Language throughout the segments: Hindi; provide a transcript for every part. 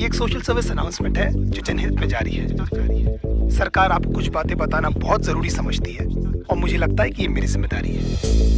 एक सोशल सर्विस अनाउंसमेंट है जो जनहित में जारी है। सरकार आपको कुछ बातें बताना बहुत जरूरी समझती है और मुझे लगता है कि ये मेरी जिम्मेदारी है।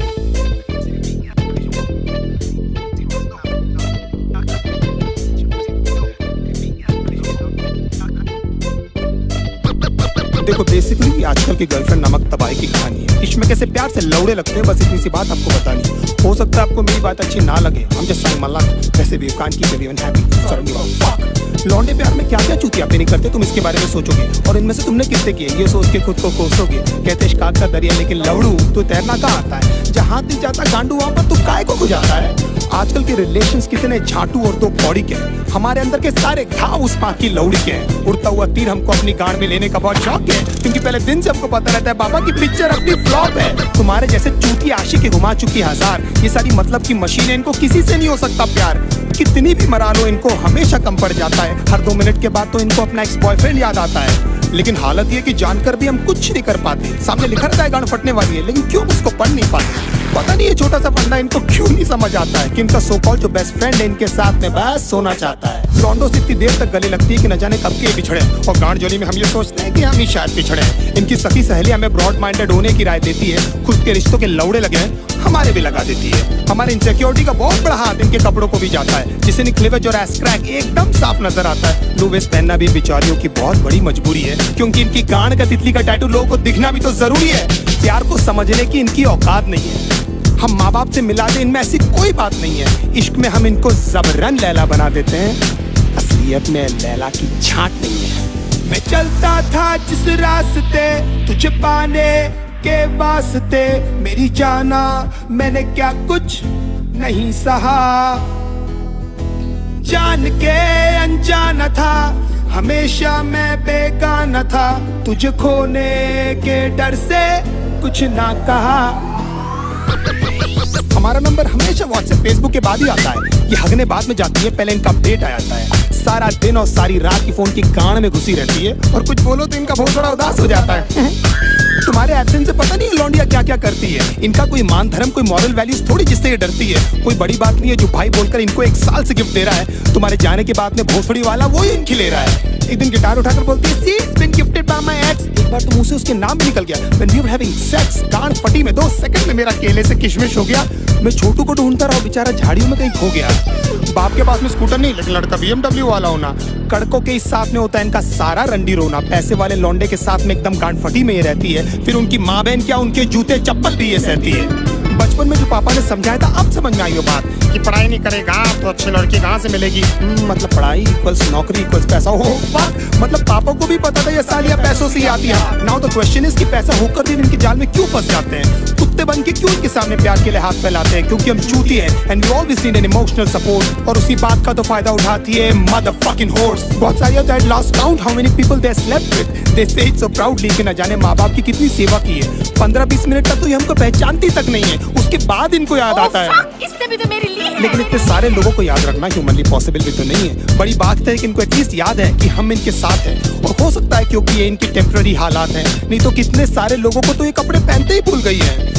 देखो बेसिकली आजकल की गर्लफ्रेंड नमक तबाही की कहानी है। इसमें कैसे प्यार से लौड़े लगते हैं, बस इतनी सी बात आपको बतानी। हो सकता है आपको मेरी बात अच्छी ना लगे, हम जस्ट ट्राइंग माय लक। वैसे भी कान की एवरीवन हैप्पी सॉरी फक। लौंडे प्यार में क्या क्या चूतिया नहीं करते, तुम इसके बारे में सोचोगे और इनमें से तुमने कितने किए ये सोच के खुद को कोसोगे। कहते शिकाक का दरिया लेकिन लवड़ू तो तैरना कहाँ आता है। जहाँ दिल जाता गांडू वहाँ पर तू काय को गुजारता है। आजकल के रिलेशंस कितने झाटू और दो कौड़ी के हैं। हमारे अंदर के सारे घाव उस माँ की लौड़ी के हैं। उड़ता हुआ तीर हमको अपनी गांड में लेने का बहुत शौक है, क्योंकि पहले दिन से हमको पता रहता है बाबा की पिक्चर अपनी फ्लॉप है। तुम्हारे जैसे चूती आशिक घुमा चुकी हजार, ये सारी मतलब की मशीनें, इनको किसी से नहीं हो सकता प्यार। कितनी भी मरा लो इनको हमेशा कम पड़ जाता है। हर 2 मिनट के बाद तो इनको अपना एक्स बॉयफ्रेंड याद आता है। लेकिन हालत ये कि जानकर भी हम कुछ नहीं कर पाते। सामने लिखा रहता है गांड फटने वाली है, लेकिन क्यों उसको पढ़ नहीं पाते। पता नहीं ये छोटा सा फंडा इनको क्यों नहीं समझ आता है कि इनका सो कॉल जो बेस्ट फ्रेंड है इनके साथ में बस सोना चाहता है। लॉन्डो से इतनी देर तक गले लगती है कि न जाने कब के बिछड़े, और गांड जोली में हम ये सोचते हैं कि हम ही शायद पिछड़े। इनकी सखी सहेली हमें ब्रॉड माइंडेड होने की राय देती है, खुद के रिश्तों के लौड़े लगे हमारे भी लगा देती है। हमारे इनसिक्योरिटी का बहुत बड़ा हाथ इनके कपड़ों को भी जाता है, जिसे निकलेवेज और एस क्रैक एकदम साफ नजर आता है। लो वेस्ट पहनना भी बेचारियों की बहुत बड़ी मजबूरी है, क्योंकि इनकी गांड का तितली का टैटू लोगों को दिखना भी तो जरूरी है। प्यार को समझने की इनकी औकात नहीं है। हम माँ बाप से मिला दे, इनमें ऐसी कोई बात नहीं है। इश्क में हम इनको जबरन लैला बना देते हैं, असलियत में लैला की छांट नहीं है। मैं चलता था जिस रास्ते तुझे पाने के वास्ते, मेरी जाना मैंने क्या कुछ नहीं सहा। जान के अनजाना था, हमेशा मैं बेगाना था, तुझे खोने के डर से कुछ ना कहा। हमारा नंबर हमेशा व्हाट्सएप फेसबुक के बाद ही आता है। ये हगने बाद में जाती है, पहले इनका अपडेट आ जाता है। सारा दिन और सारी रात की फोन की गांड में घुसी रहती है, और कुछ बोलो तो इनका बहुत बड़ा उदास हो जाता है। तुम्हारे एब्सेंस से पता नहीं लौंडिया क्या क्या करती है। इनका कोई मान धर्म कोई मॉरल वैल्यूज थोड़ी जिससे ये डरती है। कोई बड़ी बात नहीं है जो भाई बोलकर इनको 1 साल से गिफ्ट दे रहा है। तुम्हारे जाने के बाद में भोसड़ी वाला वो ही इनकी ले रहा है। एक दिन गिटार उठाकर बोलती है see it's been gifted by my ex. एक बार तो मुंह से उसके नाम भी निकल गया। When we were having sex, गांड फटी में 2 सेकंड में मेरा केले से किशमिश हो गया। मैं छोटू को ढूंढता रहा, बेचारा झाड़ियों में कहीं खो गया। बाप के पास में स्कूटर नहीं, लेकिन लड़का BMW वाला होना। कड़कों के इस साथ में होता है इनका सारा रंडी रोना। पैसे वाले लौंडे के साथ में एकदम गांड फटी में ये रहती है। फिर उनकी माँ बहन क्या, उनके जूते चप्पल भी ये सहती है। बचपन में जो पापा ने समझाया था अब समझ में आई वो बात कि पढ़ाई नहीं करेगा तो अच्छी लड़की कहाँ से मिलेगी। मतलब पढ़ाई इक्वल्स नौकरी इक्वल्स पैसा। हो मतलब पापा को भी पता था ये सालियाँ पैसों से ही आती है। नाउ द क्वेश्चन इज कि पैसा होकर भी इनके जाल में क्यों फंस जाते हैं। कुत्ते बन के क्यों इनके सामने प्यार के लिए हाथ फैलाते हैं, क्योंकि हम चूती हैं and we always need an emotional support. और उसी बात का तो फायदा उठाती है मदरफकिंग होर्स। बहुत सारी होता है lost count how many people they slept with, they say it so proudly कि न जाने माँ बाप की कितनी सेवा की है। 15-20 मिनट तक तो ये हमको पहचानती तक नहीं है, उसके बाद इनको याद आता है। इसने भी तो मेरे लिए है। लेकिन इतने सारे लोगों को याद रखना ह्यूमनली पॉसिबल भी तो नहीं है। बड़ी बात है कि इनको एटलीस्ट याद है कि हम इनके साथ हैं, और हो सकता है क्योंकि ये इनकी टेम्पररी हालात हैं। नहीं तो कितने सारे लोगों को तो ये कपड़े पहनते ही भूल गई है।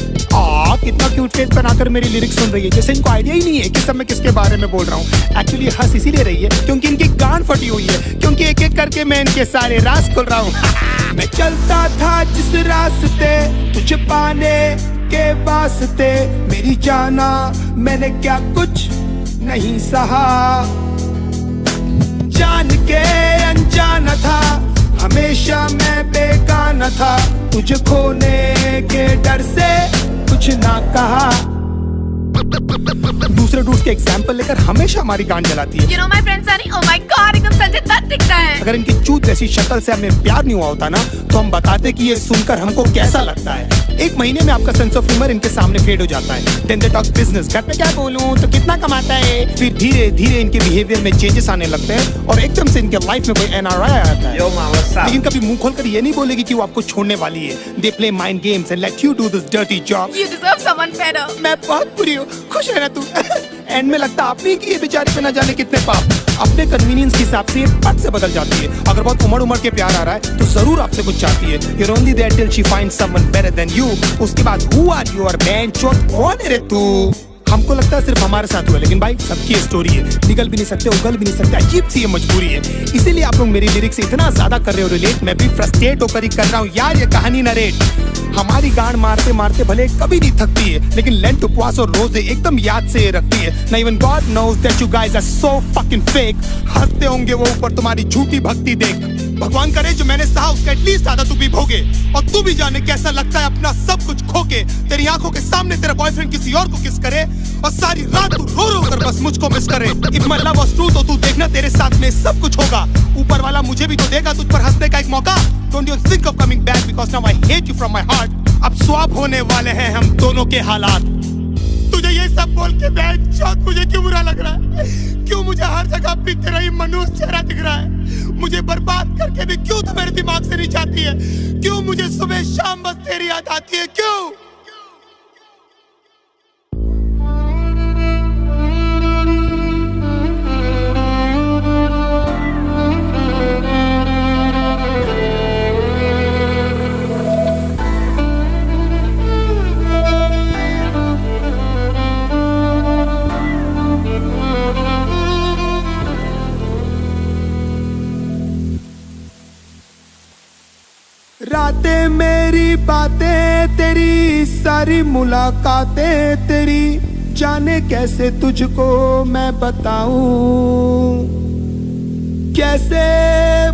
कितना क्यूट फेस बनाकर मेरी लिरिक्स सुन रही है, जैसे इनको आइडिया ही नहीं है कि सब मैं किसके बारे में बोल रहा हूँ। एक्चुअली हंस इसीलिए रही है क्योंकि इनकी गांड फटी हुई है, क्योंकि एक एक करके मैं इनके सारे राज खोल रहा हूँ। मैं चलता था जिस रास्ते तुझे पाने के वास्ते, मेरी जाना मैंने क्या कुछ नहीं सहा। जान के अनजाना था, हमेशा मैं बेगाना था, तुझे खोने के डर से कुछ ना कहा। दूसरे डूड्स के एग्जाम्पल लेकर हमेशा हमारी गांड जलाती है। You know my friend Sunny, oh my God, एकदम संजय दत्त दिखता है। अगर इनकी चूत जैसी शक्ल से हमें प्यार नहीं हुआ होता ना, तो हम बताते कि ये सुनकर हमको कैसा लगता है। 1 महीने में आपका सेंस ऑफ ह्यूमर इनके सामने फेड हो जाता है। देन दे टॉक बिजनेस, घर पे क्या बोलूं तो कितना कमाता है। फिर धीरे धीरे इनके बिहेवियर में चेंजेस आने लगते हैं, और एकदम से इनके लाइफ में कोई NRI आ जाता है। लेकिन कभी मुंह खोलकर ये नहीं बोलेगी कि वो आपको छोड़ने वाली है। They play mind games and let you do this dirty job. You deserve someone better. मैं बहुत बुरी हूँ, खुश रहना तू। एंड में लगता आपने कि ये बेचारे पे ना जाने कितने पाप अपने कन्वीनियंस के हिसाब से ये पट से बदल जाती है। अगर बहुत उमड़ के प्यार आ रहा है तो जरूर आपसे कुछ चाहती है। You're only there till she finds someone better than you। उसके बाद who are you और man चोट कौन है रे तू। हमको लगता है सिर्फ हमारे साथ हुआ, लेकिन भाई सबकी स्टोरी है। निकल भी नहीं सकते, उगल भी नहीं सकते, अजीब सी ये मजबूरी है। इसीलिए आप लोग मेरी लिरिक्स से इतना ज्यादा कर रहे हो रिलेट, मैं भी फ्रस्ट्रेट होकर ही कर रहा हूँ यार ये कहानी नरेट। हमारी गांड मारते मारते भले कभी नहीं थकती है, लेकिन लेंट, उपवास और रोजे एकदम याद से रखती है ना। Even God knows that you guys are so fucking fake. हंसते होंगे वो ऊपर तुम्हारी झूठी भक्ति देख। भगवान करे जो मैंने सहा उसका एटलीस्ट आधा तू भी भोगे, और तू भी जाने कैसा लगता है अपना सब कुछ खो के। तेरी आंखों के सामने तेरा बॉयफ्रेंड किसी और को किस करे, और सारी रात तू रो रो कर बस मुझको मिस करे। If my love was true तो तू देखना तेरे साथ में सब कुछ होगा। ऊपर वाला मुझे भी तो देगा तुझ पर हंसने का एक मौका। Don't you think of coming back because now I hate you from my heart। अब स्वैप होने वाले हैं हम दोनों के हालात। तुझे ये सब बोल के बेंचौत मुझे क्यों बुरा लग रहा है? क्यों मुझे हर जगह भी तेरा ही मनुष्य चेहरा दिख रहा है? मुझे बर्बाद करके भी क्यों तो मेरे दिमाग से नहीं जाती है? क्यों मुझे सुबह शाम बस तेरी याद आती है? क्यों? रातें मेरी बातें तेरी, सारी मुलाकातें तेरी, जाने कैसे तुझको मैं बताऊं, कैसे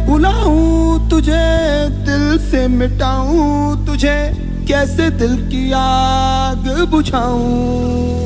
भुलाऊं तुझे, दिल से मिटाऊं तुझे, कैसे दिल की आग बुझाऊं।